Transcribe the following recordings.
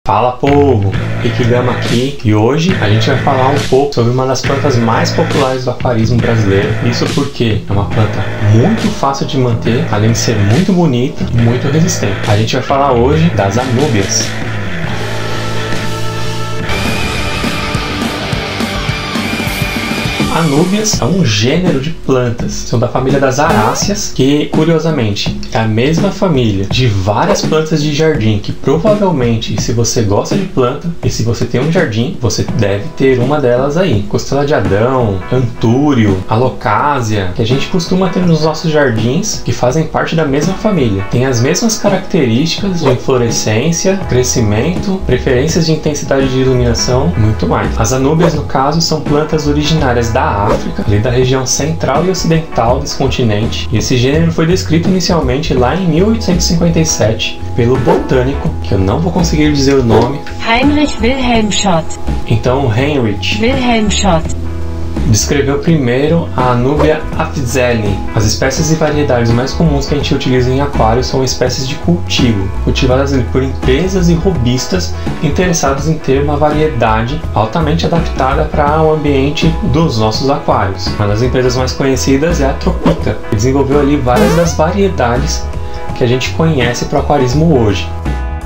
Fala povo, Ikigama aqui e hoje a gente vai falar um pouco sobre uma das plantas mais populares do aquarismo brasileiro. Isso porque é uma planta muito fácil de manter, além de ser muito bonita e muito resistente. A gente vai falar hoje das anúbias. Anúbias é um gênero de plantas, são da família das aráceas, que curiosamente é a mesma família de várias plantas de jardim, que provavelmente, se você gosta de planta e se você tem um jardim, você deve ter uma delas aí. Costela de Adão, Antúrio, Alocásia, que a gente costuma ter nos nossos jardins, que fazem parte da mesma família. Tem as mesmas características de inflorescência, crescimento, preferências de intensidade de iluminação, muito mais. As anúbias, no caso, são plantas originárias da África, ali da região central e ocidental desse continente. E esse gênero foi descrito inicialmente lá em 1857 pelo botânico, que eu não vou conseguir dizer o nome. Heinrich Wilhelm Schott. Então, Heinrich Wilhelm Schott descreveu primeiro a Anubia aphyzeli. As espécies e variedades mais comuns que a gente utiliza em aquário são espécies de cultivo, cultivadas por empresas e hobbyistas interessados em ter uma variedade altamente adaptada para o ambiente dos nossos aquários. Uma das empresas mais conhecidas é a Tropica, que desenvolveu ali várias das variedades que a gente conhece para o aquarismo hoje.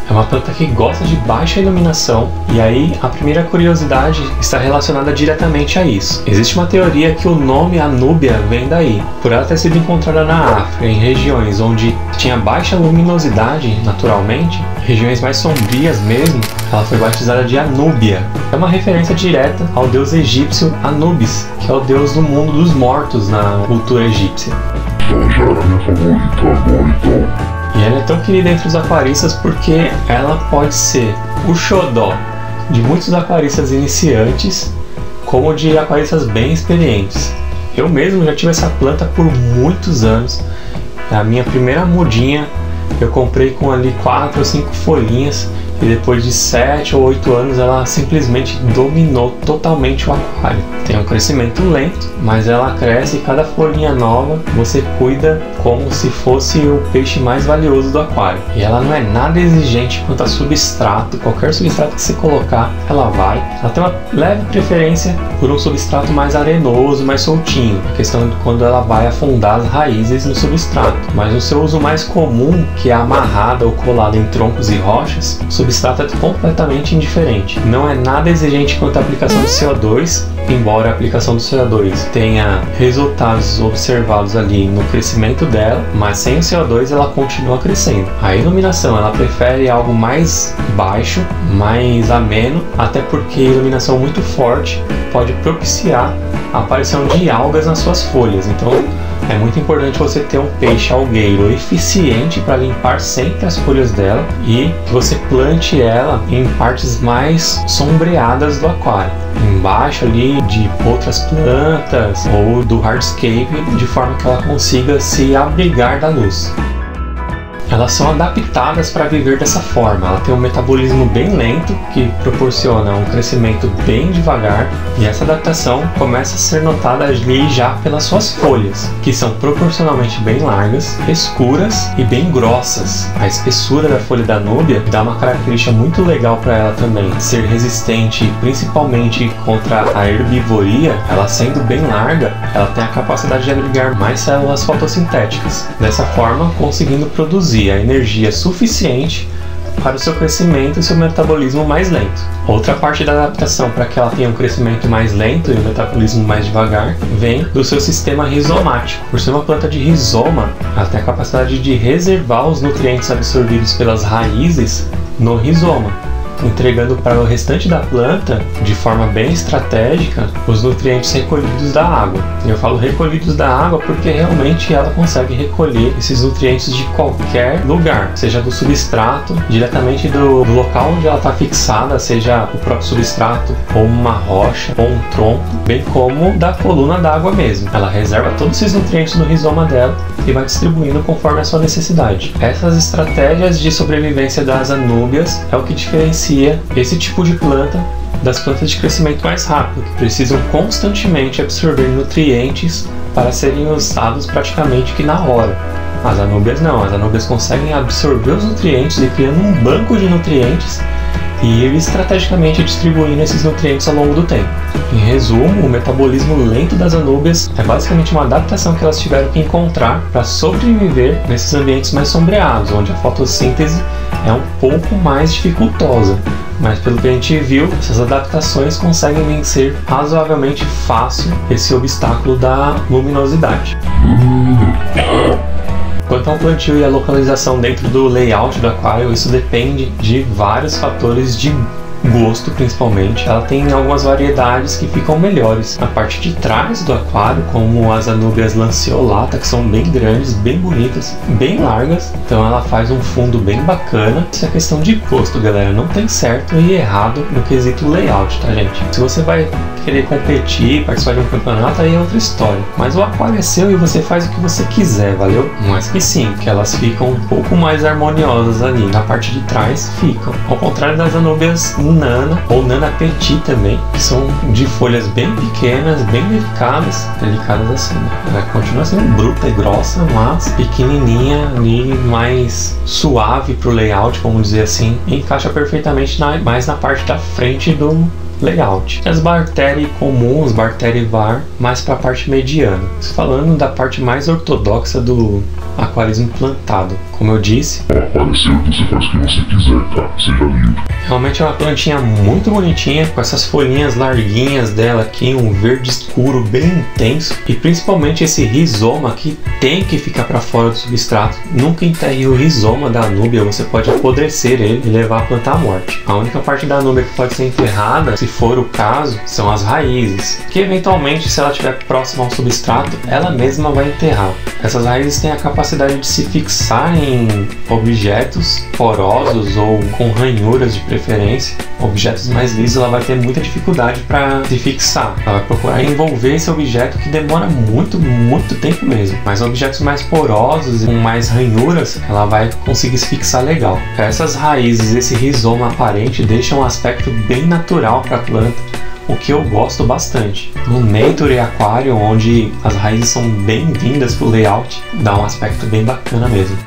É uma planta que gosta de baixa iluminação, e aí a primeira curiosidade está relacionada diretamente a isso. Existe uma teoria que o nome Anúbia vem daí, por ela ter sido encontrada na África, em regiões onde tinha baixa luminosidade naturalmente, regiões mais sombrias mesmo, ela foi batizada de Anúbia. É uma referência direta ao deus egípcio Anubis, que é o deus do mundo dos mortos na cultura egípcia. Ela já era minha favorita agora então. E ela é tão querida entre os aquaristas porque ela pode ser o xodó de muitos aquaristas iniciantes, como de aquaristas bem experientes. Eu mesmo já tive essa planta por muitos anos. A minha primeira mudinha eu comprei com ali 4 ou 5 folhinhas, e depois de 7 ou 8 anos ela simplesmente dominou totalmente o aquário. Tem um crescimento lento, mas ela cresce e cada folhinha nova você cuida como se fosse o peixe mais valioso do aquário. E ela não é nada exigente quanto a substrato, qualquer substrato que você colocar, ela vai. Ela tem uma leve preferência por um substrato mais arenoso, mais soltinho, a questão de quando ela vai afundar as raízes no substrato. Mas no seu uso mais comum, que é amarrada ou colada em troncos e rochas, o substrato é completamente indiferente. Não é nada exigente quanto à aplicação de CO2, embora a aplicação do CO2 tenha resultados observados ali no crescimento dela, mas sem o CO2 ela continua crescendo. A iluminação, ela prefere algo mais baixo, mais ameno, até porque iluminação muito forte pode propiciar a aparição de algas nas suas folhas. Então é muito importante você ter um peixe algueiro eficiente para limpar sempre as folhas dela, e que você plante ela em partes mais sombreadas do aquário, embaixo ali de outras plantas ou do hardscape, de forma que ela consiga se abrigar da luz. Elas são adaptadas para viver dessa forma. Ela tem um metabolismo bem lento, que proporciona um crescimento bem devagar, e essa adaptação começa a ser notada ali já pelas suas folhas, que são proporcionalmente bem largas, escuras e bem grossas. A espessura da folha da Anúbia dá uma característica muito legal para ela também, ser resistente principalmente contra a herbivoria. Ela sendo bem larga, ela tem a capacidade de abrigar mais células fotossintéticas, dessa forma conseguindo produzir a energia suficiente para o seu crescimento e seu metabolismo mais lento. Outra parte da adaptação para que ela tenha um crescimento mais lento e um metabolismo mais devagar vem do seu sistema rizomático. Por ser uma planta de rizoma, ela tem a capacidade de reservar os nutrientes absorvidos pelas raízes no rizoma, entregando para o restante da planta, de forma bem estratégica, os nutrientes recolhidos da água. E eu falo recolhidos da água porque realmente ela consegue recolher esses nutrientes de qualquer lugar, seja do substrato, diretamente do local onde ela está fixada, seja o próprio substrato, ou uma rocha, ou um tronco, bem como da coluna d'água mesmo. Ela reserva todos esses nutrientes no rizoma dela e vai distribuindo conforme a sua necessidade. Essas estratégias de sobrevivência das anúbias é o que diferencia esse tipo de planta das plantas de crescimento mais rápido, que precisam constantemente absorver nutrientes para serem usados praticamente que na hora. As anúbias não, as anúbias conseguem absorver os nutrientes e criando um banco de nutrientes, e e estrategicamente distribuindo esses nutrientes ao longo do tempo. Em resumo, o metabolismo lento das anúbias é basicamente uma adaptação que elas tiveram que encontrar para sobreviver nesses ambientes mais sombreados, onde a fotossíntese é um pouco mais dificultosa. Mas pelo que a gente viu, essas adaptações conseguem vencer razoavelmente fácil esse obstáculo da luminosidade. Quanto ao plantio e a localização dentro do layout do aquário, isso depende de vários fatores de gosto, principalmente. Ela tem algumas variedades que ficam melhores na parte de trás do aquário, como as anúbias lanceolata, que são bem grandes, bem bonitas, bem largas, então ela faz um fundo bem bacana. Isso é questão de gosto, galera, não tem certo e errado no quesito layout, tá, gente? Se você vai querer competir, participar de um campeonato, aí é outra história, mas o aquário é seu e você faz o que você quiser, valeu? Mas que sim, que elas ficam um pouco mais harmoniosas ali, na parte de trás ficam, ao contrário das anúbias nana ou nana petit também, que são de folhas bem pequenas, bem delicadas assim, né? Ela continua sendo bruta e grossa, mas pequenininha ali, mais suave pro layout, vamos dizer assim, e encaixa perfeitamente mais na parte da frente do layout. As Barteri comuns, Barteri var, mais para a parte mediana. Falando da parte mais ortodoxa do aquarismo plantado, como eu disse, Apareceu, você faz o que você quiser, tá? Seja livre. Realmente é uma plantinha muito bonitinha, com essas folhinhas larguinhas dela aqui, um verde escuro bem intenso, e principalmente esse rizoma que tem que ficar para fora do substrato. Nunca enterre o rizoma da anúbia, você pode apodrecer ele e levar a planta à morte. A única parte da anúbia que pode ser enterrada, se for o caso, são as raízes, que eventualmente, se ela estiver próxima ao substrato, ela mesma vai enterrar. Essas raízes têm a capacidade de se fixar em objetos porosos ou com ranhuras de preferência. Objetos mais lisos ela vai ter muita dificuldade para se fixar. Ela vai procurar envolver esse objeto, que demora muito tempo mesmo. Mas objetos mais porosos e com mais ranhuras, ela vai conseguir se fixar legal. Essas raízes, esse rizoma aparente, deixam um aspecto bem natural para a planta, o que eu gosto bastante. No Nature e Aquário, onde as raízes são bem-vindas para o layout, dá um aspecto bem bacana mesmo.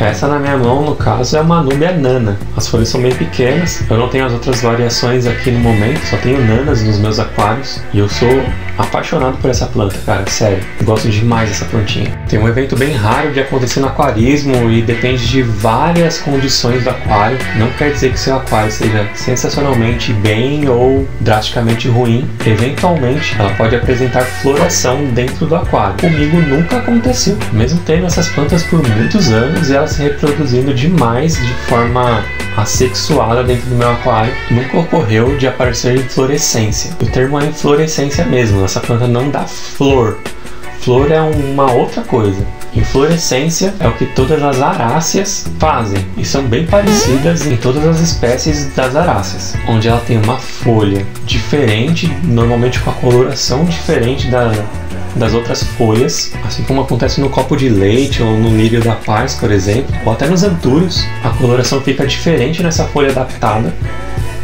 Essa na minha mão, no caso, é uma anúbia nana. As folhas são bem pequenas, eu não tenho as outras variações aqui no momento, só tenho nanas nos meus aquários, e eu sou apaixonado por essa planta, cara, sério, eu gosto demais dessa plantinha. Tem um evento bem raro de acontecer no aquarismo e depende de várias condições do aquário. Não quer dizer que seu aquário seja sensacionalmente bem ou drasticamente ruim. Eventualmente ela pode apresentar floração dentro do aquário. Comigo nunca aconteceu, mesmo tendo essas plantas por muitos anos e elas se reproduzindo demais de forma assexuada dentro do meu aquário, nunca ocorreu de aparecer inflorescência. O termo é inflorescência mesmo, essa planta não dá flor. Flor é uma outra coisa. Inflorescência é o que todas as aráceas fazem, e são bem parecidas em todas as espécies das aráceas, onde ela tem uma folha diferente, normalmente com a coloração diferente das outras folhas, assim como acontece no copo de leite ou no lírio da paz, por exemplo, ou até nos antúrios. A coloração fica diferente nessa folha adaptada,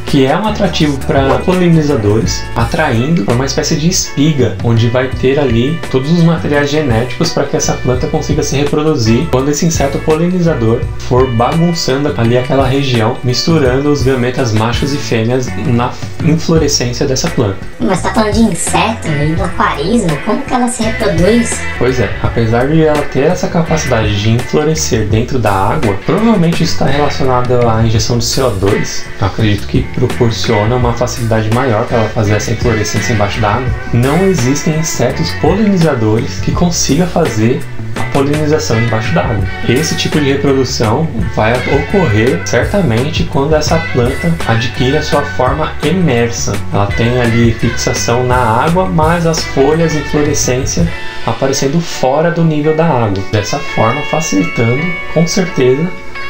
que é um atrativo para polinizadores, atraindo para uma espécie de espiga, onde vai ter ali todos os materiais genéticos para que essa planta consiga se reproduzir quando esse inseto polinizador for bagunçando ali aquela região, misturando os gametas machos e fêmeas na inflorescência dessa planta. Mas tá falando de inseto e do aquarismo, como que ela se reproduz? Pois é, apesar de ela ter essa capacidade de inflorescer dentro da água, provavelmente isso está relacionado à injeção de CO2, eu acredito que proporciona uma facilidade maior para ela fazer essa inflorescência embaixo d'água. Não existem insetos polinizadores que consigam fazer a polinização embaixo d'água. Esse tipo de reprodução vai ocorrer certamente quando essa planta adquire a sua forma emersa. Ela tem ali fixação na água, mas as folhas e inflorescência aparecendo fora do nível da água. Dessa forma, facilitando com certeza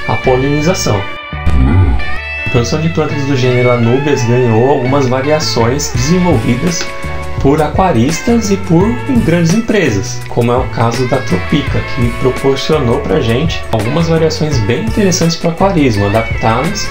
a polinização. A produção de plantas do gênero Anubias ganhou algumas variações desenvolvidas por aquaristas e por grandes empresas, como é o caso da Tropica, que proporcionou pra gente algumas variações bem interessantes para o aquarismo, adaptadas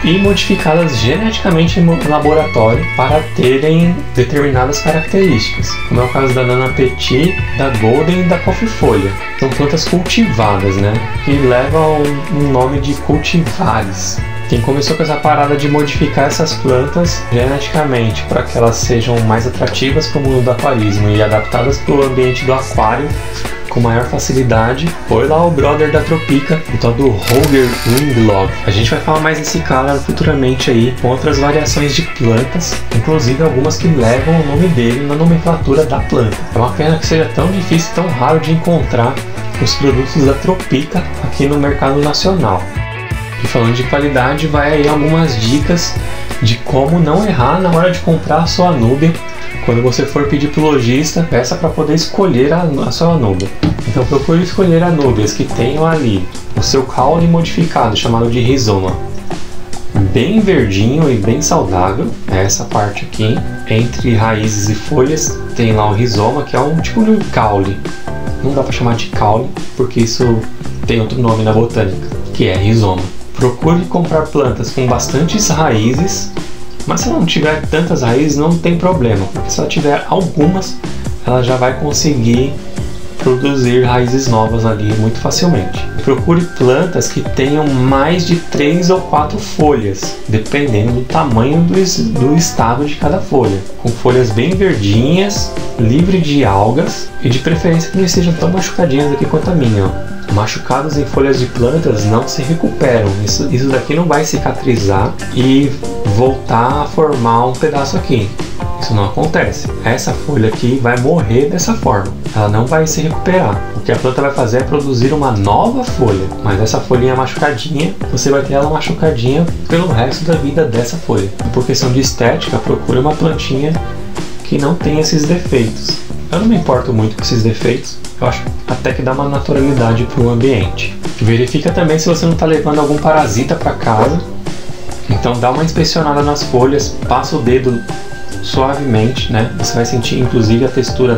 e modificadas geneticamente no laboratório para terem determinadas características, como é o caso da Nana Petit, da Golden e da Coffee Folha. São plantas cultivadas, né, que levam o nome de cultivares. Quem começou com essa parada de modificar essas plantas geneticamente para que elas sejam mais atrativas para o mundo do aquarismo e adaptadas para o ambiente do aquário com maior facilidade, foi lá o brother da Tropica, o tal do Roger Winglove. A gente vai falar mais desse cara futuramente aí, com outras variações de plantas, inclusive algumas que levam o nome dele na nomenclatura da planta. É uma pena que seja tão difícil e tão raro de encontrar os produtos da Tropica aqui no mercado nacional. E falando de qualidade, vai aí algumas dicas de como não errar na hora de comprar a sua anúbia. Quando você for pedir para o lojista, peça para poder escolher a sua anúbia. Então procure escolher anúbias que tenham ali o seu caule modificado, chamado de rizoma, bem verdinho e bem saudável. É essa parte aqui, entre raízes e folhas, tem lá o rizoma, que é um tipo de caule. Não dá para chamar de caule, porque isso tem outro nome na botânica, que é rizoma. Procure comprar plantas com bastantes raízes, mas se não tiver tantas raízes não tem problema, porque se ela tiver algumas, ela já vai conseguir produzir raízes novas ali muito facilmente. Procure plantas que tenham mais de 3 ou 4 folhas, dependendo do tamanho do estado de cada folha, com folhas bem verdinhas, livre de algas e de preferência que não sejam tão machucadinhas aqui quanto a minha, ó. Machucados em folhas de plantas não se recuperam, isso daqui não vai cicatrizar e voltar a formar um pedaço aqui. Isso não acontece. Essa folha aqui vai morrer dessa forma, ela não vai se recuperar. O que a planta vai fazer é produzir uma nova folha, mas essa folhinha machucadinha, você vai ter ela machucadinha pelo resto da vida dessa folha. Por questão de estética, procure uma plantinha que não tenha esses defeitos. Eu não me importo muito com esses defeitos, eu acho até que dá uma naturalidade para o ambiente. Verifica também se você não está levando algum parasita para casa, então dá uma inspecionada nas folhas, passa o dedo suavemente, né? Você vai sentir inclusive a textura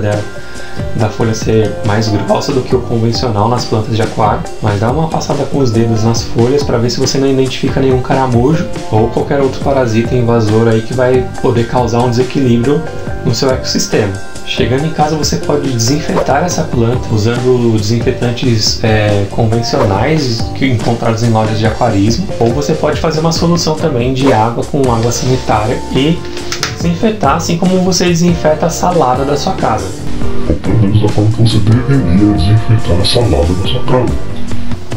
da folha ser mais grossa do que o convencional nas plantas de aquário, mas dá uma passada com os dedos nas folhas para ver se você não identifica nenhum caramujo ou qualquer outro parasita invasor aí que vai poder causar um desequilíbrio no seu ecossistema. Chegando em casa, você pode desinfetar essa planta usando desinfetantes convencionais que encontrados em lojas de aquarismo, ou você pode fazer uma solução também de água com água sanitária e desinfetar, assim como você desinfeta a salada da sua casa. Ou pelo menos da forma que você deveria desinfetar a salada da sua casa.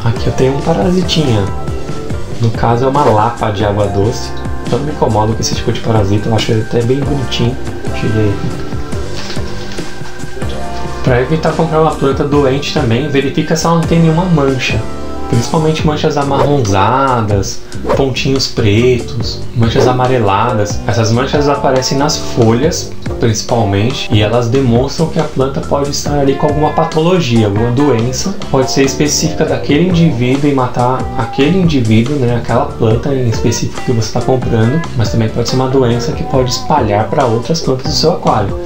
Aqui eu tenho um parasitinha, no caso é uma lapa de água doce. Eu não me incomodo com esse tipo de parasita, eu acho ele até bem bonitinho. Tirei aqui. Para evitar comprar uma planta doente também, verifica se ela não tem nenhuma mancha, principalmente manchas amarronzadas, pontinhos pretos, manchas amareladas. Essas manchas aparecem nas folhas, principalmente, e elas demonstram que a planta pode estar ali com alguma patologia, alguma doença. Pode ser específica daquele indivíduo e matar aquele indivíduo, né, aquela planta em específico que você está comprando, mas também pode ser uma doença que pode espalhar para outras plantas do seu aquário.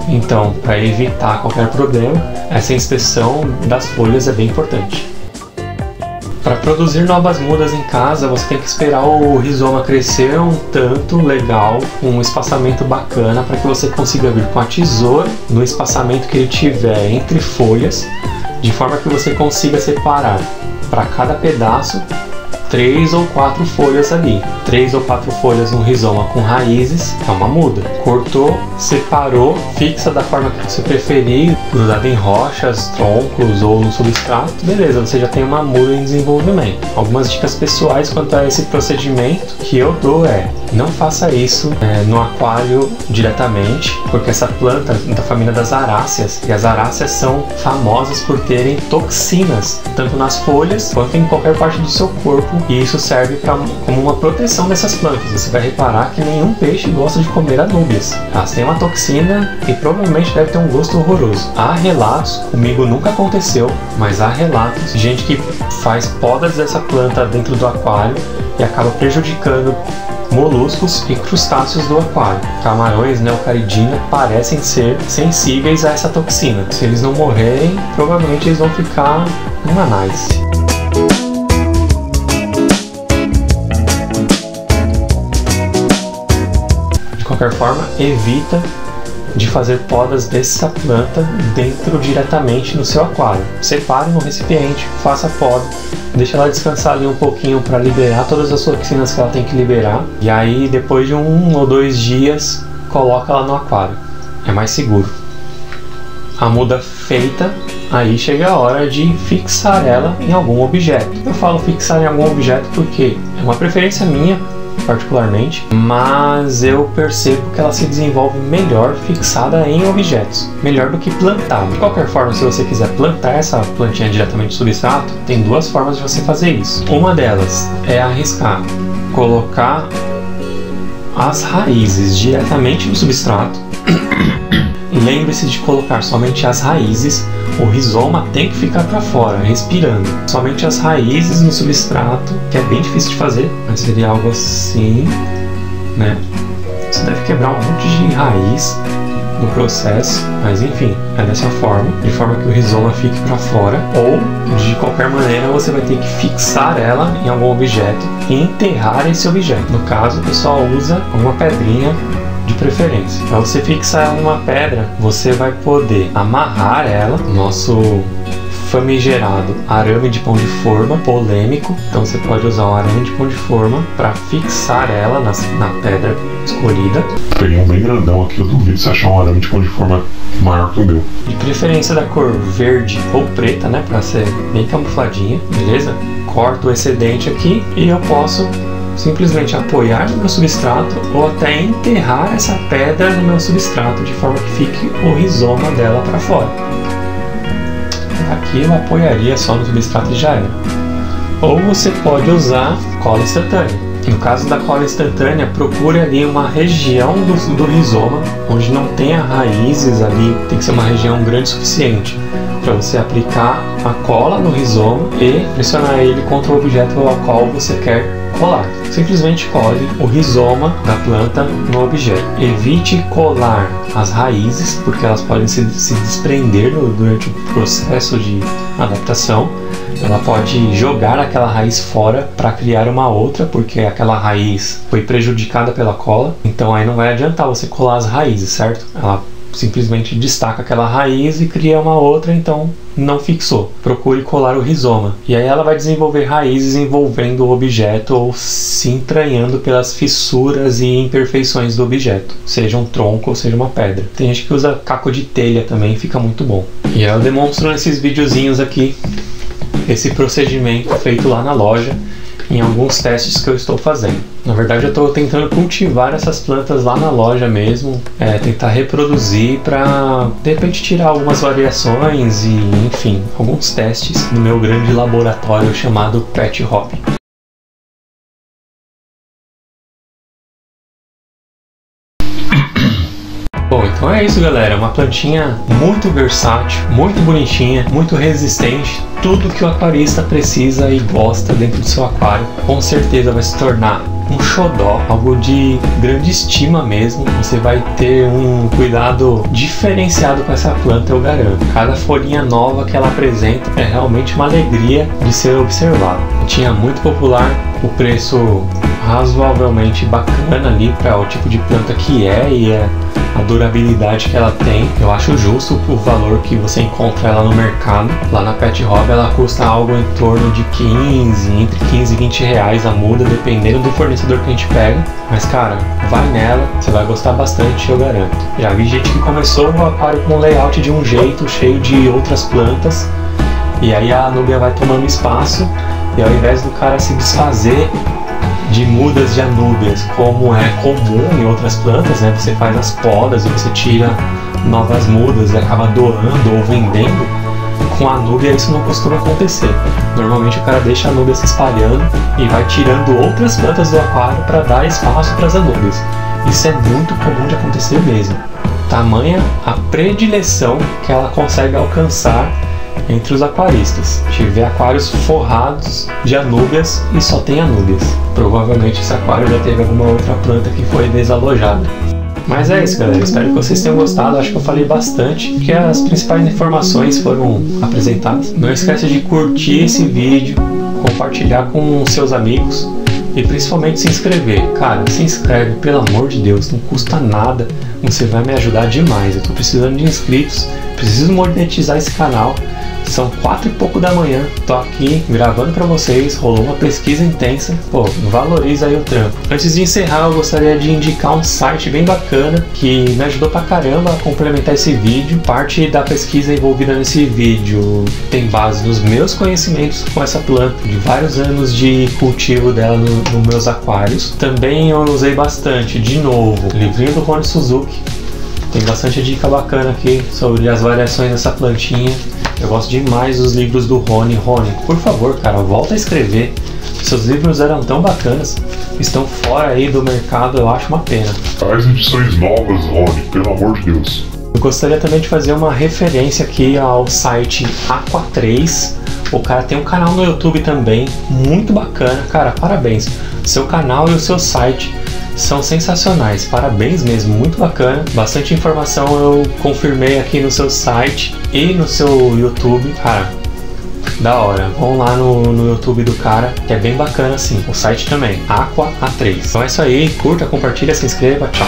Então, para evitar qualquer problema, essa inspeção das folhas é bem importante. Para produzir novas mudas em casa, você tem que esperar o rizoma crescer um tanto legal, com um espaçamento bacana, para que você consiga vir com a tesoura no espaçamento que ele tiver entre folhas, de forma que você consiga separar para cada pedaço 3 ou 4 folhas ali. 3 ou 4 folhas no rizoma com raízes, é uma muda. Cortou, separou, fixa da forma que você preferir, grudado em rochas, troncos ou no substrato, beleza, você já tem uma muda em desenvolvimento. Algumas dicas pessoais quanto a esse procedimento que eu dou é: não faça isso no aquário diretamente, porque essa planta é da família das aráceas, e as aráceas são famosas por terem toxinas, tanto nas folhas quanto em qualquer parte do seu corpo, e isso serve como uma proteção dessas plantas. Você vai reparar que nenhum peixe gosta de comer anúbias. Elas têm uma toxina e provavelmente deve ter um gosto horroroso. Há relatos, comigo nunca aconteceu, mas há relatos de gente que faz podas dessa planta dentro do aquário e acaba prejudicando moluscos e crustáceos do aquário. Camarões, neocaridina, parecem ser sensíveis a essa toxina. Se eles não morrerem, provavelmente eles vão ficar numa nice. De qualquer forma, evita de fazer podas dessa planta dentro diretamente no seu aquário. Separe no recipiente, faça a poda, deixa ela descansar ali um pouquinho para liberar todas as toxinas que ela tem que liberar, e aí depois de 1 ou 2 dias coloca ela no aquário, é mais seguro. A muda feita, aí chega a hora de fixar ela em algum objeto. Eu falo fixar em algum objeto porque é uma preferência minha particularmente, mas eu percebo que ela se desenvolve melhor fixada em objetos, melhor do que plantada. De qualquer forma, se você quiser plantar essa plantinha diretamente no substrato, tem 2 formas de você fazer isso. Uma delas é arriscar colocar as raízes diretamente no substrato. Lembre-se de colocar somente as raízes, o rizoma tem que ficar para fora, respirando. Somente as raízes no substrato, que é bem difícil de fazer, mas seria algo assim, né? Você deve quebrar um monte de raiz no processo, mas enfim, é dessa forma, de forma que o rizoma fique para fora, ou de qualquer maneira você vai ter que fixar ela em algum objeto e enterrar esse objeto. No caso, o pessoal usa uma pedrinha de preferência. Para você fixar ela numa pedra, você vai poder amarrar ela, nosso famigerado arame de pão de forma, polêmico. Então você pode usar um arame de pão de forma para fixar ela na pedra escolhida. Peguei um bem grandão aqui, eu duvido você achar um arame de pão de forma maior que o meu. De preferência da cor verde ou preta, né, para ser bem camufladinha, beleza? Corto o excedente aqui e eu posso simplesmente apoiar no meu substrato ou até enterrar essa pedra no meu substrato de forma que fique o rizoma dela para fora. Aqui eu apoiaria só no substrato e já era. Ou você pode usar cola instantânea. No caso da cola instantânea, procure ali uma região do rizoma onde não tenha raízes ali, tem que ser uma região grande o suficiente para você aplicar a cola no rizoma e pressionar ele contra o objeto ao qual você quer colar. Simplesmente cole o rizoma da planta no objeto. Evite colar as raízes, porque elas podem se desprender durante o processo de adaptação. Ela pode jogar aquela raiz fora para criar uma outra, porque aquela raiz foi prejudicada pela cola. Então aí não vai adiantar você colar as raízes, certo? Ela simplesmente destaca aquela raiz e cria uma outra, então não fixou. Procure colar o rizoma. E aí ela vai desenvolver raízes envolvendo o objeto ou se entranhando pelas fissuras e imperfeições do objeto, seja um tronco ou seja uma pedra. Tem gente que usa caco de telha também, fica muito bom. E aí eu demonstro nesses videozinhos aqui esse procedimento feito lá na loja, em alguns testes que eu estou fazendo. Na verdade eu estou tentando cultivar essas plantas lá na loja mesmo, tentar reproduzir para de repente tirar algumas variações e enfim, alguns testes no meu grande laboratório chamado Pet Hop. Bom, então é isso, galera, uma plantinha muito versátil, muito bonitinha, muito resistente, tudo que o aquarista precisa e gosta dentro do seu aquário. Com certeza vai se tornar um xodó, algo de grande estima mesmo. Você vai ter um cuidado diferenciado com essa planta, eu garanto. Cada folhinha nova que ela apresenta é realmente uma alegria de ser observado. Tinha muito popular, o preço razoavelmente bacana ali para o tipo de planta que é e a durabilidade que ela tem. Eu acho justo o valor que você encontra ela no mercado. Lá na Pet Hobby ela custa algo em torno de entre 15 e 20 reais a muda, dependendo do fornecedor que a gente pega. Mas cara, vai nela, você vai gostar bastante, eu garanto. Já vi gente que começou o aquário com um layout de um jeito, cheio de outras plantas, e aí a anúbia vai tomando espaço, e ao invés do cara se desfazer de mudas de anúbias, como é comum em outras plantas, né? Você faz as podas e você tira novas mudas e acaba doando ou vendendo. Com a anúbia isso não costuma acontecer. Normalmente o cara deixa a anúbia se espalhando e vai tirando outras plantas do aquário para dar espaço para as anúbias. Isso é muito comum de acontecer mesmo. Tamanha a predileção que ela consegue alcançar entre os aquaristas. Tiver aquários forrados de anúbias e só tem anúbias. Provavelmente esse aquário já teve alguma outra planta que foi desalojada. Mas é isso, galera, espero que vocês tenham gostado. Acho que eu falei bastante, porque as principais informações foram apresentadas. Não esqueça de curtir esse vídeo, compartilhar com seus amigos, e principalmente se inscrever. Cara, se inscreve, pelo amor de Deus, não custa nada, você vai me ajudar demais. Eu tô precisando de inscritos, preciso monetizar esse canal. São 4 e pouco da manhã, tô aqui gravando pra vocês, rolou uma pesquisa intensa, pô, valoriza aí o trampo. Antes de encerrar, eu gostaria de indicar um site bem bacana que me ajudou pra caramba a complementar esse vídeo. Parte da pesquisa envolvida nesse vídeo tem base nos meus conhecimentos com essa planta, de vários anos de cultivo dela nos meus aquários. Também eu usei bastante, de novo, o livrinho do Rony Suzuki. Tem bastante dica bacana aqui sobre as variações dessa plantinha. Eu gosto demais dos livros do Rony. Rony, por favor, cara, volta a escrever. Seus livros eram tão bacanas, estão fora aí do mercado, eu acho uma pena. Traz edições novas, Rony, pelo amor de Deus. Eu gostaria também de fazer uma referência aqui ao site Aqua 3. O cara tem um canal no YouTube também, muito bacana. Cara, parabéns. Seu canal e o seu site são sensacionais, parabéns mesmo, muito bacana. Bastante informação eu confirmei aqui no seu site e no seu YouTube. Cara, da hora. Vão lá no YouTube do cara, que é bem bacana assim. O site também, Aqua A3. Então é isso aí, curta, compartilha, se inscreva, tchau.